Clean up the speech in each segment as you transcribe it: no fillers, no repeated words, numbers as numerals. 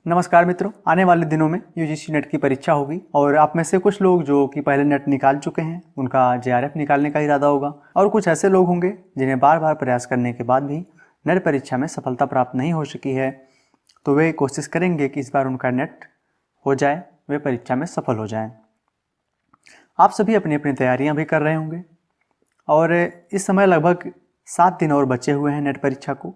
नमस्कार मित्रों, आने वाले दिनों में यूजीसी नेट की परीक्षा होगी और आप में से कुछ लोग जो कि पहले नेट निकाल चुके हैं उनका जेआरएफ निकालने का इरादा होगा और कुछ ऐसे लोग होंगे जिन्हें बार बार प्रयास करने के बाद भी नेट परीक्षा में सफलता प्राप्त नहीं हो सकी है। तो वे कोशिश करेंगे कि इस बार उनका नेट हो जाए, वे परीक्षा में सफल हो जाएँ। आप सभी अपनी अपनी तैयारियाँ भी कर रहे होंगे और इस समय लगभग 7 दिन और बचे हुए हैं नेट परीक्षा को।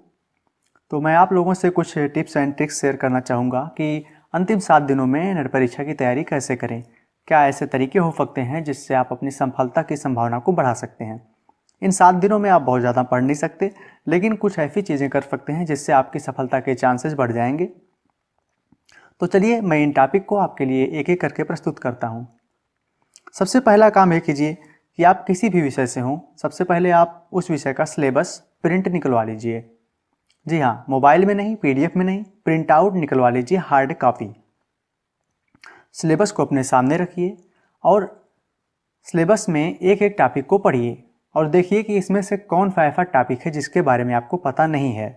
तो मैं आप लोगों से कुछ टिप्स एंड ट्रिक्स शेयर करना चाहूँगा कि अंतिम 7 दिनों में नेट परीक्षा की तैयारी कैसे करें। क्या ऐसे तरीके हो सकते हैं जिससे आप अपनी सफलता की संभावना को बढ़ा सकते हैं। इन 7 दिनों में आप बहुत ज़्यादा पढ़ नहीं सकते, लेकिन कुछ ऐसी चीज़ें कर सकते हैं जिससे आपकी सफलता के चांसेस बढ़ जाएंगे। तो चलिए मैं इन टॉपिक को आपके लिए एक एक करके प्रस्तुत करता हूँ। सबसे पहला काम ये कीजिए कि आप किसी भी विषय से हों, सबसे पहले आप उस विषय का सिलेबस प्रिंट निकलवा लीजिए। जी हाँ, मोबाइल में नहीं, पीडीएफ में नहीं, प्रिंट आउट निकलवा लीजिए, हार्ड कॉपी। सिलेबस को अपने सामने रखिए और सिलेबस में एक एक टॉपिक को पढ़िए और देखिए कि इसमें से कौन सा ऐसा टॉपिक है जिसके बारे में आपको पता नहीं है,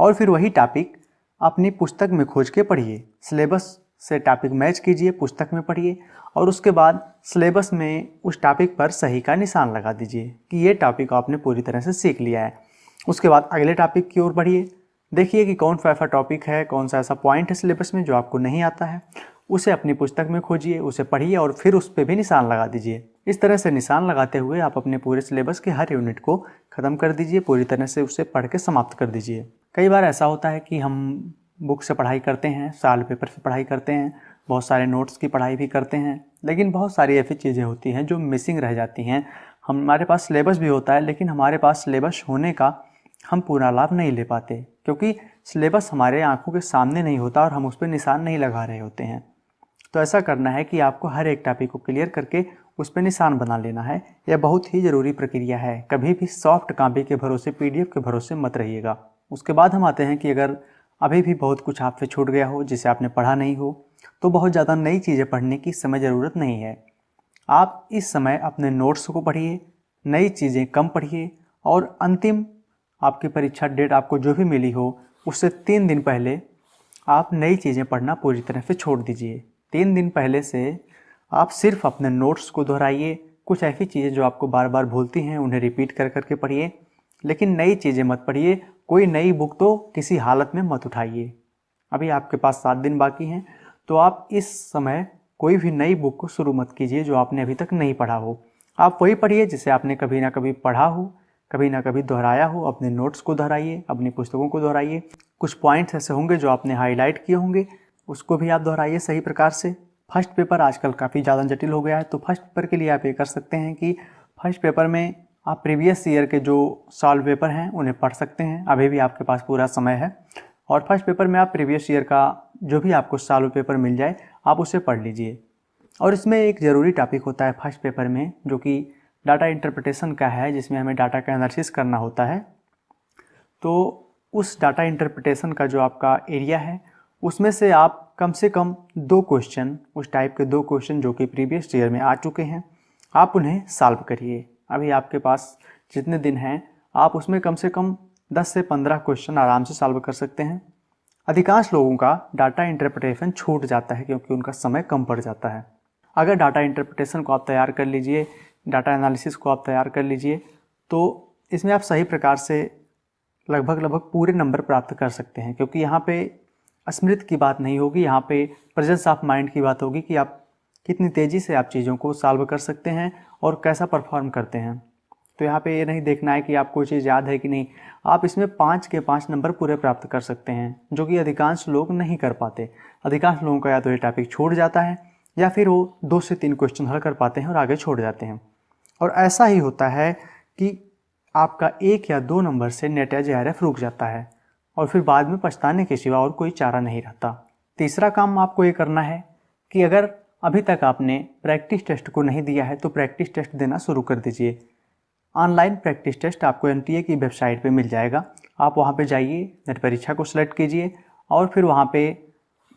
और फिर वही टॉपिक अपनी पुस्तक में खोज के पढ़िए। सिलेबस से टॉपिक मैच कीजिए, पुस्तक में पढ़िए और उसके बाद सिलेबस में उस टॉपिक पर सही का निशान लगा दीजिए कि ये टॉपिक आपने पूरी तरह से सीख लिया है। उसके बाद अगले टॉपिक की ओर बढ़िए, देखिए कि कौन सा ऐसा टॉपिक है, कौन सा ऐसा पॉइंट है सिलेबस में जो आपको नहीं आता है, उसे अपनी पुस्तक में खोजिए, उसे पढ़िए और फिर उस पर भी निशान लगा दीजिए। इस तरह से निशान लगाते हुए आप अपने पूरे सिलेबस के हर यूनिट को ख़त्म कर दीजिए, पूरी तरह से उसे पढ़ के समाप्त कर दीजिए। कई बार ऐसा होता है कि हम बुक से पढ़ाई करते हैं, साल पेपर से पढ़ाई करते हैं, बहुत सारे नोट्स की पढ़ाई भी करते हैं, लेकिन बहुत सारी ऐसी चीज़ें होती हैं जो मिसिंग रह जाती हैं। हमारे पास सिलेबस भी होता है, लेकिन हमारे पास सिलेबस होने का हम पूरा लाभ नहीं ले पाते क्योंकि सिलेबस हमारे आंखों के सामने नहीं होता और हम उस पर निशान नहीं लगा रहे होते हैं। तो ऐसा करना है कि आपको हर एक टॉपिक को क्लियर करके उस पर निशान बना लेना है। यह बहुत ही ज़रूरी प्रक्रिया है। कभी भी सॉफ्ट कॉपी के भरोसे, पीडीएफ के भरोसे मत रहिएगा। उसके बाद हम आते हैं कि अगर अभी भी बहुत कुछ आपसे छूट गया हो जिसे आपने पढ़ा नहीं हो, तो बहुत ज़्यादा नई चीज़ें पढ़ने की समय ज़रूरत नहीं है। आप इस समय अपने नोट्स को पढ़िए, नई चीज़ें कम पढ़िए और अंतिम आपकी परीक्षा डेट आपको जो भी मिली हो उससे 3 दिन पहले आप नई चीज़ें पढ़ना पूरी तरह से छोड़ दीजिए। 3 दिन पहले से आप सिर्फ अपने नोट्स को दोहराइए। कुछ ऐसी चीज़ें जो आपको बार बार भूलती हैं उन्हें रिपीट कर करके पढ़िए, लेकिन नई चीज़ें मत पढ़िए। कोई नई बुक तो किसी हालत में मत उठाइए। अभी आपके पास 7 दिन बाकी हैं, तो आप इस समय कोई भी नई बुक को शुरू मत कीजिए जो आपने अभी तक नहीं पढ़ा हो। आप वही पढ़िए जिसे आपने कभी ना कभी पढ़ा हो, कभी ना कभी दोहराया हो। अपने नोट्स को दोहराइए, अपनी पुस्तकों को दोहराइए। कुछ पॉइंट्स ऐसे होंगे जो आपने हाईलाइट किए होंगे, उसको भी आप दोहराइए सही प्रकार से। फर्स्ट पेपर आजकल काफ़ी ज़्यादा जटिल हो गया है, तो फर्स्ट पेपर के लिए आप ये कर सकते हैं कि फर्स्ट पेपर में आप प्रीवियस ईयर के जो सॉल्व पेपर हैं उन्हें पढ़ सकते हैं। अभी भी आपके पास पूरा समय है और फर्स्ट पेपर में आप प्रीवियस ईयर का जो भी आपको सॉल्व पेपर मिल जाए आप उसे पढ़ लीजिए। और इसमें एक ज़रूरी टॉपिक होता है फर्स्ट पेपर में जो कि डाटा इंटरप्रिटेशन का है, जिसमें हमें डाटा का एनालिसिस करना होता है। तो उस डाटा इंटरप्रिटेशन का जो आपका एरिया है उसमें से आप कम से कम 2 क्वेश्चन, उस टाइप के 2 क्वेश्चन जो कि प्रीवियस ईयर में आ चुके हैं, आप उन्हें सॉल्व करिए। अभी आपके पास जितने दिन हैं आप उसमें कम से कम 10 से 15 क्वेश्चन आराम से सॉल्व कर सकते हैं। अधिकांश लोगों का डाटा इंटरप्रिटेशन छूट जाता है क्योंकि उनका समय कम पड़ जाता है। अगर डाटा इंटरप्रिटेशन को आप तैयार कर लीजिए, डाटा एनालिसिस को आप तैयार कर लीजिए, तो इसमें आप सही प्रकार से लगभग पूरे नंबर प्राप्त कर सकते हैं, क्योंकि यहाँ पे स्मृति की बात नहीं होगी, यहाँ पे प्रेजेंस ऑफ माइंड की बात होगी कि आप कितनी तेज़ी से आप चीज़ों को सॉल्व कर सकते हैं और कैसा परफॉर्म करते हैं। तो यहाँ पे ये नहीं देखना है कि आपको चीज़ याद है कि नहीं, आप इसमें 5 के 5 नंबर पूरे प्राप्त कर सकते हैं, जो कि अधिकांश लोग नहीं कर पाते। अधिकांश लोगों का या तो ये टॉपिक छूट जाता है या फिर वो 2 से 3 क्वेश्चन हल कर पाते हैं और आगे छोड़ जाते हैं। और ऐसा ही होता है कि आपका 1 या 2 नंबर से नेट या जेआरएफ रुक जाता है और फिर बाद में पछताने के सिवा और कोई चारा नहीं रहता। तीसरा काम आपको ये करना है कि अगर अभी तक आपने प्रैक्टिस टेस्ट को नहीं दिया है तो प्रैक्टिस टेस्ट देना शुरू कर दीजिए। ऑनलाइन प्रैक्टिस टेस्ट आपको एनटीए की वेबसाइट पे मिल जाएगा। आप वहाँ पे जाइए, नेट परीक्षा को सिलेक्ट कीजिए और फिर वहाँ पे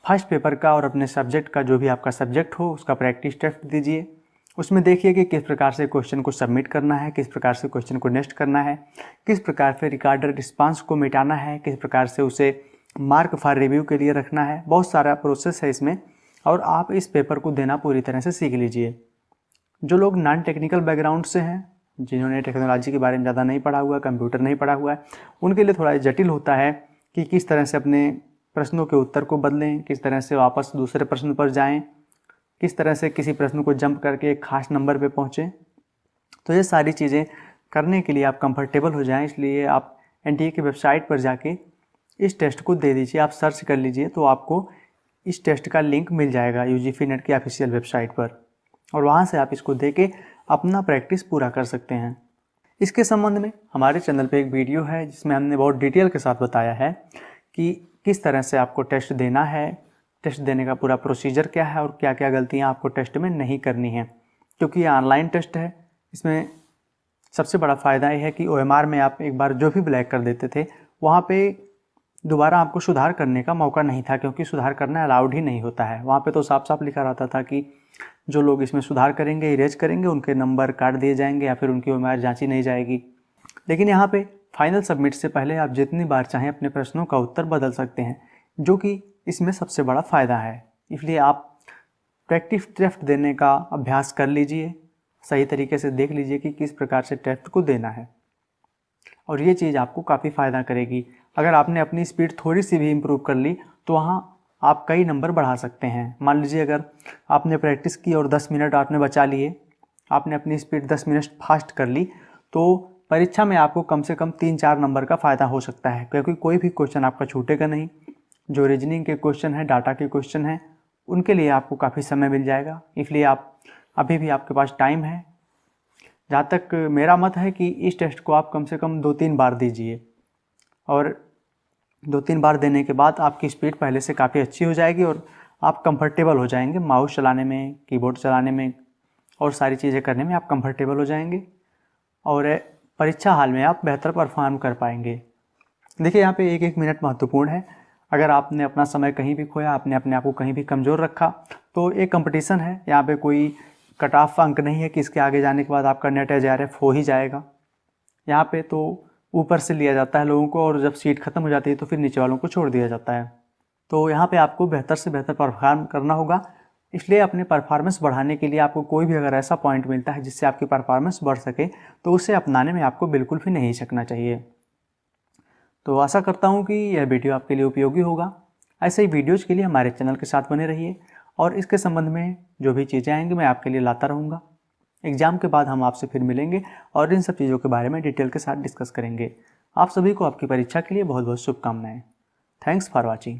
फर्स्ट पेपर का और अपने सब्जेक्ट का जो भी आपका सब्जेक्ट हो उसका प्रैक्टिस टेस्ट दीजिए। उसमें देखिए कि किस प्रकार से क्वेश्चन को सबमिट करना है, किस प्रकार से क्वेश्चन को नेक्स्ट करना है, किस प्रकार से रिकॉर्डेड रिस्पांस को मिटाना है, किस प्रकार से उसे मार्क फॉर रिव्यू के लिए रखना है। बहुत सारा प्रोसेस है इसमें और आप इस पेपर को देना पूरी तरह से सीख लीजिए। जो लोग नॉन टेक्निकल बैकग्राउंड से हैं, जिन्होंने टेक्नोलॉजी के बारे में ज़्यादा नहीं पढ़ा हुआ है, कंप्यूटर नहीं पढ़ा हुआ है, उनके लिए थोड़ा जटिल होता है कि किस तरह से अपने प्रश्नों के उत्तर को बदलें, किस तरह से वापस दूसरे प्रश्न पर जाएं, किस तरह से किसी प्रश्न को जंप करके एक खास नंबर पे पहुँचें। तो ये सारी चीज़ें करने के लिए आप कंफर्टेबल हो जाएं, इसलिए आप एनटीए की वेबसाइट पर जाके इस टेस्ट को दे दीजिए। आप सर्च कर लीजिए तो आपको इस टेस्ट का लिंक मिल जाएगा यूजीसी नेट की ऑफिशियल वेबसाइट पर, और वहाँ से आप इसको दे के अपना प्रैक्टिस पूरा कर सकते हैं। इसके संबंध में हमारे चैनल पे एक वीडियो है जिसमें हमने बहुत डिटेल के साथ बताया है कि किस तरह से आपको टेस्ट देना है, टेस्ट देने का पूरा प्रोसीजर क्या है और क्या क्या गलतियाँ आपको टेस्ट में नहीं करनी है। क्योंकि ये ऑनलाइन टेस्ट है, इसमें सबसे बड़ा फ़ायदा ये है कि OMR में आप एक बार जो भी ब्लैक कर देते थे वहाँ पे दोबारा आपको सुधार करने का मौका नहीं था, क्योंकि सुधार करना अलाउड ही नहीं होता है। वहाँ पे तो साफ साफ लिखा रहता था कि जो लोग इसमें सुधार करेंगे, इरेज करेंगे, उनके नंबर काट दिए जाएंगे या फिर उनकी OMR जांची नहीं जाएगी। लेकिन यहाँ पे फाइनल सबमिट से पहले आप जितनी बार चाहें अपने प्रश्नों का उत्तर बदल सकते हैं, जो कि इसमें सबसे बड़ा फ़ायदा है। इसलिए आप प्रैक्टिस टेस्ट देने का अभ्यास कर लीजिए, सही तरीके से देख लीजिए कि किस प्रकार से टेस्ट को देना है, और ये चीज़ आपको काफ़ी फ़ायदा करेगी। अगर आपने अपनी स्पीड थोड़ी सी भी इम्प्रूव कर ली तो वहाँ आप कई नंबर बढ़ा सकते हैं। मान लीजिए अगर आपने प्रैक्टिस की और 10 मिनट आपने बचा लिए, आपने अपनी स्पीड 10 मिनट फास्ट कर ली, तो परीक्षा में आपको कम से कम 3-4 नंबर का फ़ायदा हो सकता है, क्योंकि कोई भी क्वेश्चन आपका छूटेगा नहीं। जो रीजनिंग के क्वेश्चन हैं, डाटा के क्वेश्चन हैं, उनके लिए आपको काफ़ी समय मिल जाएगा। इसलिए आप अभी भी आपके पास टाइम है। जहाँ तक मेरा मत है कि इस टेस्ट को आप कम से कम 2-3 बार दीजिए, और 2-3 बार देने के बाद आपकी स्पीड पहले से काफ़ी अच्छी हो जाएगी और आप कंफर्टेबल हो जाएंगे माउस चलाने में, कीबोर्ड चलाने में और सारी चीज़ें करने में आप कंफर्टेबल हो जाएंगे, और परीक्षा हाल में आप बेहतर परफॉर्म कर पाएंगे। देखिए यहाँ पे एक एक मिनट महत्वपूर्ण है। अगर आपने अपना समय कहीं भी खोया, आपने अपने आप को कहीं भी कमज़ोर रखा, तो एक कंपटीशन है। यहाँ पे कोई कट ऑफ अंक नहीं है कि इसके आगे जाने के बाद आपका नेट ARF हो ही जाएगा। यहाँ पे तो ऊपर से लिया जाता है लोगों को, और जब सीट ख़त्म हो जाती है तो फिर नीचे वालों को छोड़ दिया जाता है। तो यहाँ पे आपको बेहतर से बेहतर परफॉर्म करना होगा। इसलिए अपने परफॉर्मेंस बढ़ाने के लिए आपको कोई भी अगर ऐसा पॉइंट मिलता है जिससे आपकी परफॉर्मेंस बढ़ सके, तो उसे अपनाने में आपको बिल्कुल भी नहीं हिचकना चाहिए। तो आशा करता हूँ कि यह वीडियो आपके लिए उपयोगी होगा। ऐसे ही वीडियोज़ के लिए हमारे चैनल के साथ बने रहिए, और इसके संबंध में जो भी चीज़ें आएंगी मैं आपके लिए लाता रहूँगा। एग्ज़ाम के बाद हम आपसे फिर मिलेंगे और इन सब चीज़ों के बारे में डिटेल के साथ डिस्कस करेंगे। आप सभी को आपकी परीक्षा के लिए बहुत बहुत शुभकामनाएं। Thanks for watching.